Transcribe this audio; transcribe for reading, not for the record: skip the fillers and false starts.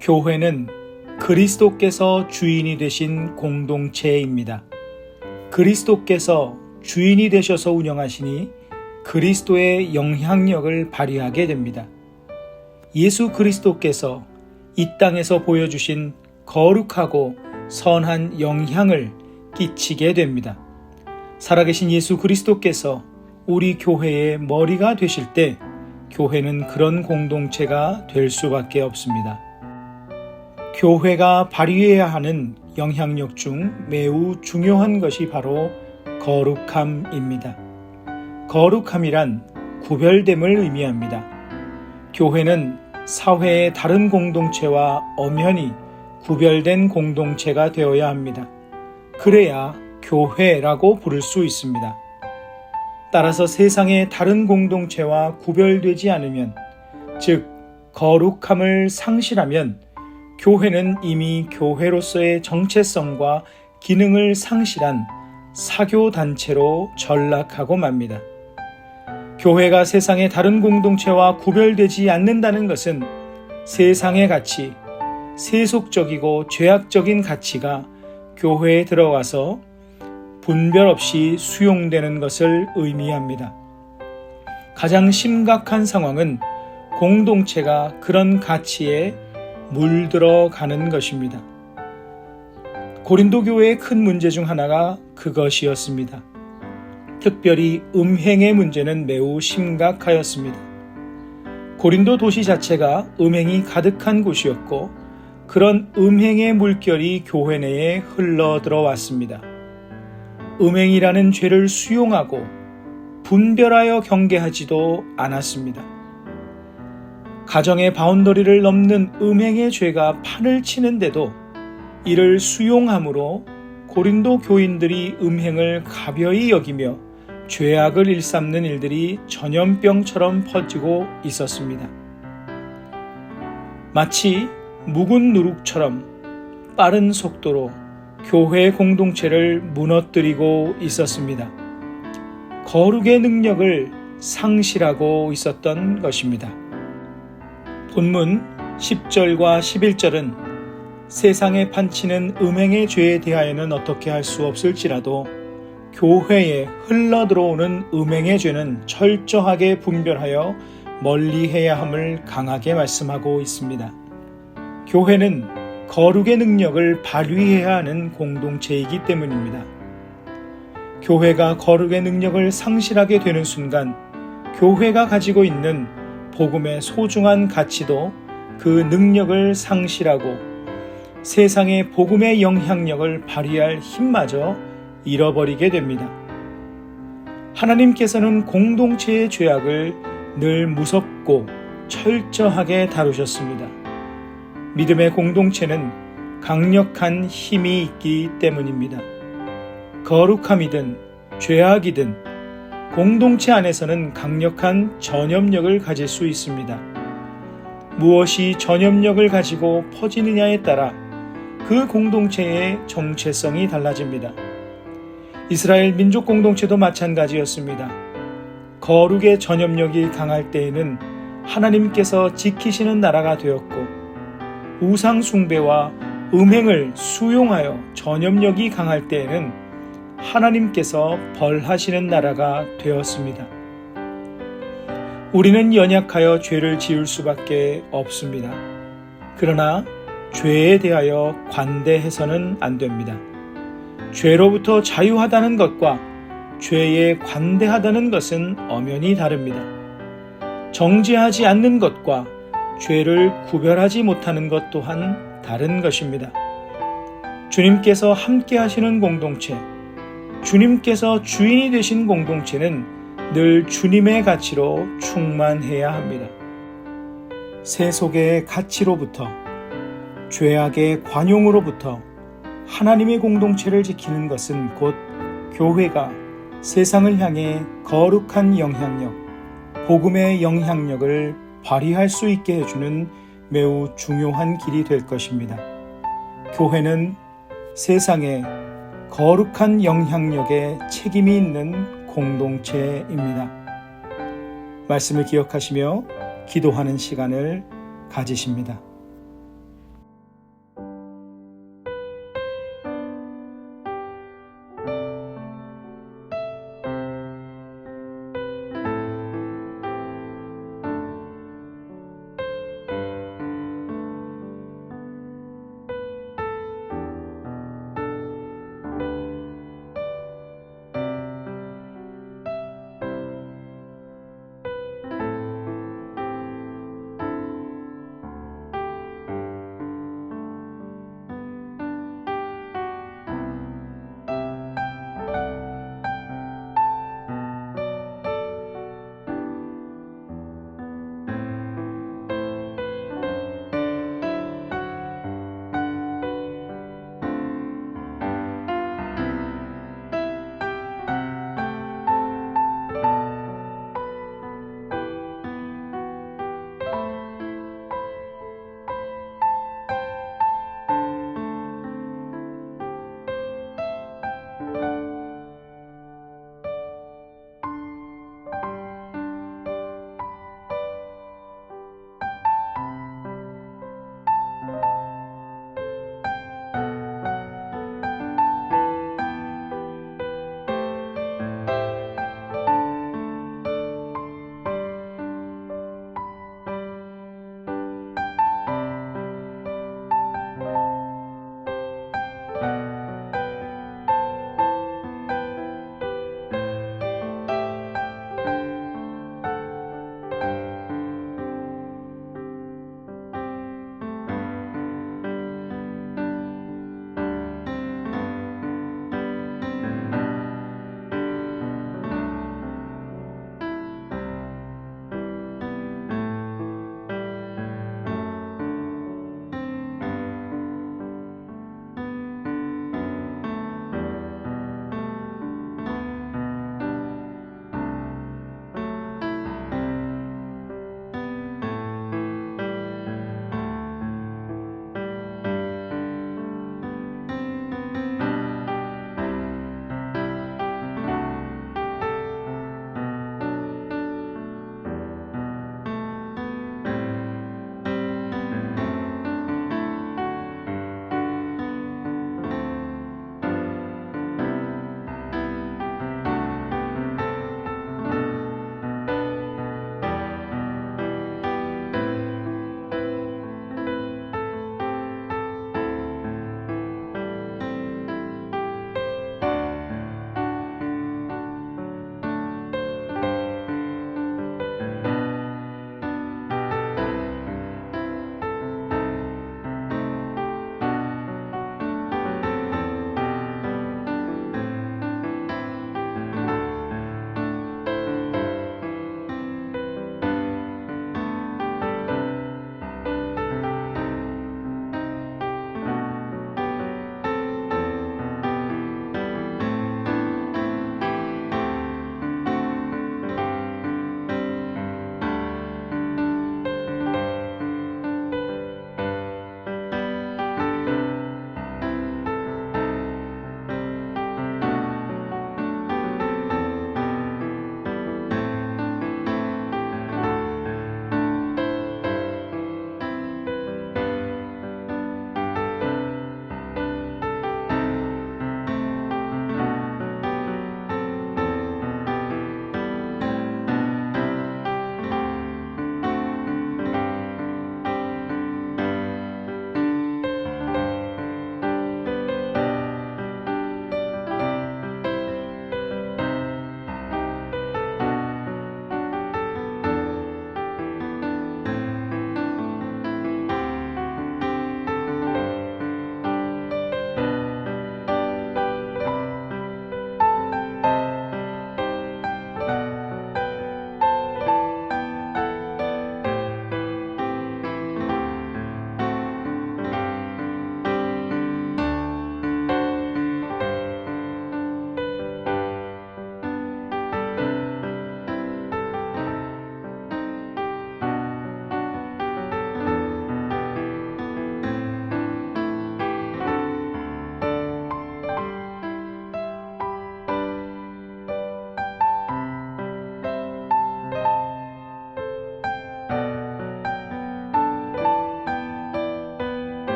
교회는 그리스도께서 주인이 되신 공동체입니다. 그리스도께서 주인이 되셔서 운영하시니 그리스도의 영향력을 발휘하게 됩니다. 예수 그리스도께서 이 땅에서 보여주신 거룩하고 선한 영향을 끼치게 됩니다. 살아계신 예수 그리스도께서 우리 교회의 머리가 되실 때 교회는 그런 공동체가 될 수밖에 없습니다. 교회가 발휘해야 하는 영향력 중 매우 중요한 것이 바로 거룩함입니다. 거룩함이란 구별됨을 의미합니다. 교회는 사회의 다른 공동체와 엄연히 구별된 공동체가 되어야 합니다. 그래야 교회라고 부를 수 있습니다. 따라서 세상의 다른 공동체와 구별되지 않으면, 즉 거룩함을 상실하면 교회는 이미 교회로서의 정체성과 기능을 상실한 사교단체로 전락하고 맙니다. 교회가 세상의 다른 공동체와 구별되지 않는다는 것은 세상의 가치, 세속적이고 죄악적인 가치가 교회에 들어와서 분별 없이 수용되는 것을 의미합니다. 가장 심각한 상황은 공동체가 그런 가치에 물들어가는 것입니다. 고린도 교회의 큰 문제 중 하나가 그것이었습니다. 특별히 음행의 문제는 매우 심각하였습니다. 고린도 도시 자체가 음행이 가득한 곳이었고 그런 음행의 물결이 교회 내에 흘러 들어왔습니다. 음행이라는 죄를 수용하고 분별하여 경계하지도 않았습니다. 가정의 바운더리를 넘는 음행의 죄가 판을 치는데도 이를 수용함으로 고린도 교인들이 음행을 가벼이 여기며 죄악을 일삼는 일들이 전염병처럼 퍼지고 있었습니다. 마치 묵은 누룩처럼 빠른 속도로 교회 공동체를 무너뜨리고 있었습니다. 거룩의 능력을 상실하고 있었던 것입니다. 본문 10절과 11절은 세상에 판치는 음행의 죄에 대하여는 어떻게 할 수 없을지라도 교회에 흘러들어오는 음행의 죄는 철저하게 분별하여 멀리해야 함을 강하게 말씀하고 있습니다. 교회는 거룩의 능력을 발휘해야 하는 공동체이기 때문입니다. 교회가 거룩의 능력을 상실하게 되는 순간 교회가 가지고 있는 복음의 소중한 가치도 그 능력을 상실하고 세상의 복음의 영향력을 발휘할 힘마저 잃어버리게 됩니다. 하나님께서는 공동체의 죄악을 늘 무섭고 철저하게 다루셨습니다. 믿음의 공동체는 강력한 힘이 있기 때문입니다. 거룩함이든 죄악이든 공동체 안에서는 강력한 전염력을 가질 수 있습니다. 무엇이 전염력을 가지고 퍼지느냐에 따라 그 공동체의 정체성이 달라집니다. 이스라엘 민족 공동체도 마찬가지였습니다. 거룩의 전염력이 강할 때에는 하나님께서 지키시는 나라가 되었고 우상 숭배와 음행을 수용하여 전염력이 강할 때에는 하나님께서 벌하시는 나라가 되었습니다. 우리는 연약하여 죄를 지을 수밖에 없습니다. 그러나 죄에 대하여 관대해서는 안 됩니다. 죄로부터 자유하다는 것과 죄에 관대하다는 것은 엄연히 다릅니다. 정죄하지 않는 것과 죄를 구별하지 못하는 것 또한 다른 것입니다. 주님께서 함께 하시는 공동체, 주님께서 주인이 되신 공동체는 늘 주님의 가치로 충만해야 합니다. 세속의 가치로부터, 죄악의 관용으로부터 하나님의 공동체를 지키는 것은 곧 교회가 세상을 향해 거룩한 영향력, 복음의 영향력을 발휘할 수 있게 해주는 매우 중요한 길이 될 것입니다. 교회는 세상에 거룩한 영향력에 책임이 있는 공동체입니다. 말씀을 기억하시며 기도하는 시간을 가지십니다.